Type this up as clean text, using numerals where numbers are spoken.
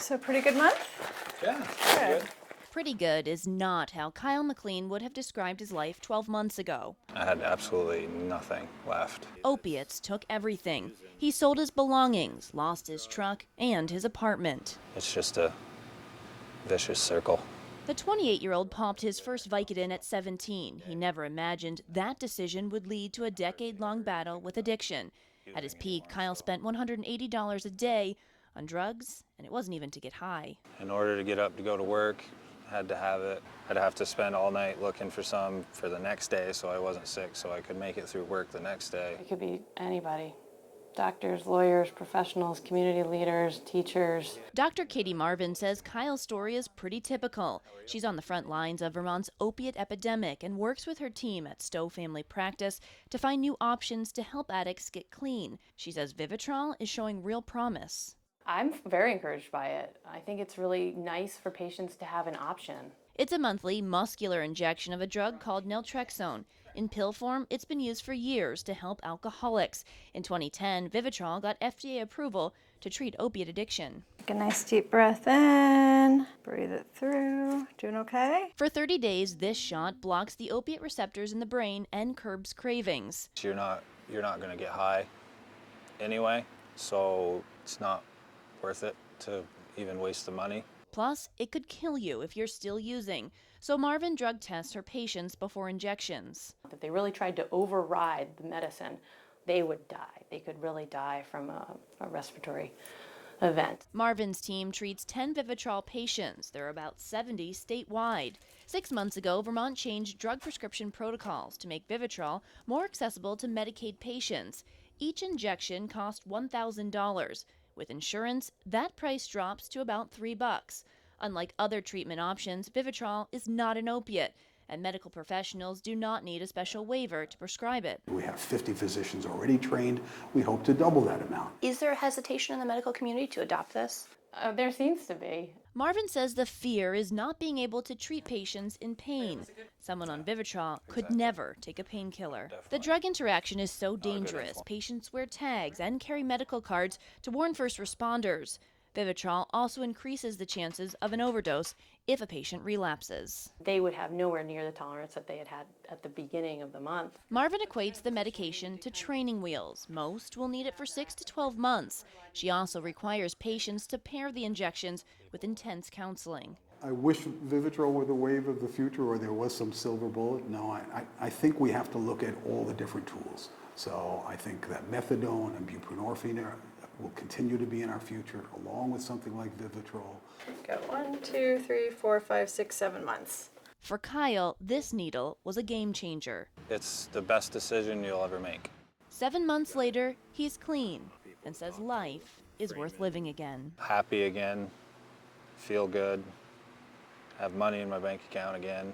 So pretty good month? Yeah, Good. Pretty good is not how Kyle McLean would have described his life 12 months ago. I had absolutely nothing left. Opiates took everything. He sold his belongings, lost his truck, and his apartment. It's just a vicious circle. The 28-year-old popped his first Vicodin at 17. He never imagined that decision would lead to a decade-long battle with addiction. At his peak, Kyle spent $180 a day on drugs, and it wasn't even to get high. In order to get up to go to work, had to have it. I'd have to spend all night looking for some for the next day so I wasn't sick, so I could make it through work the next day. It could be anybody. Doctors, lawyers, professionals, community leaders, teachers. Dr. Katie Marvin says Kyle's story is pretty typical. She's on the front lines of Vermont's opiate epidemic and works with her team at Stowe Family Practice to find new options to help addicts get clean. She says vivitrol is showing real promise. I'm very encouraged by it. I think it's really nice for patients to have an option. It's a monthly muscular injection of a drug called naltrexone. In pill form, it's been used for years to help alcoholics. In 2010, vivitrol got FDA approval to treat opiate addiction. Take a nice deep breath in, breathe it through. Doing okay? For 30 days, this shot blocks the opiate receptors in the brain and curbs cravings. You're not going to get high anyway, so it's not worth it to even waste the money. Plus, it could kill you if you're still using. So Marvin drug tests her patients before injections. If they really tried to override the medicine, they would die. They could really die from a respiratory event. Marvin's team treats 10 vivitrol patients. There are about 70 statewide. 6 months ago, Vermont changed drug prescription protocols to make vivitrol more accessible to Medicaid patients. Each injection cost $1,000. With insurance, that price drops to about $3. Unlike other treatment options, vivitrol is not an opiate, and medical professionals do not need a special waiver to prescribe it. We have 50 physicians already trained. We hope to double that amount. Is there hesitation in the medical community to adopt this? There seems to be. Marvin says the fear is not being able to treat patients in pain. Someone on vivitrol could never take a painkiller. The drug interaction is so dangerous, patients wear tags and carry medical cards to warn first responders. Vivitrol also increases the chances of an overdose if a patient relapses. They would have nowhere near the tolerance that they had at the beginning of the month. Marvin equates the medication to training wheels. Most will need it for 6 to 12 months. She also requires patients to pair the injections with intense counseling. I wish Vivitrol were the wave of the future or there was some silver bullet. No, I think we have to look at all the different tools. So I think that methadone and buprenorphine will continue to be in our future, along with something like Vivitrol. Go 1, 2, 3, 4, 5, 6, 7 months. For Kyle, this needle was a game changer. It's the best decision you'll ever make. 7 months later, he's clean and says life is worth living again. Happy again, feel good, have money in my bank account again.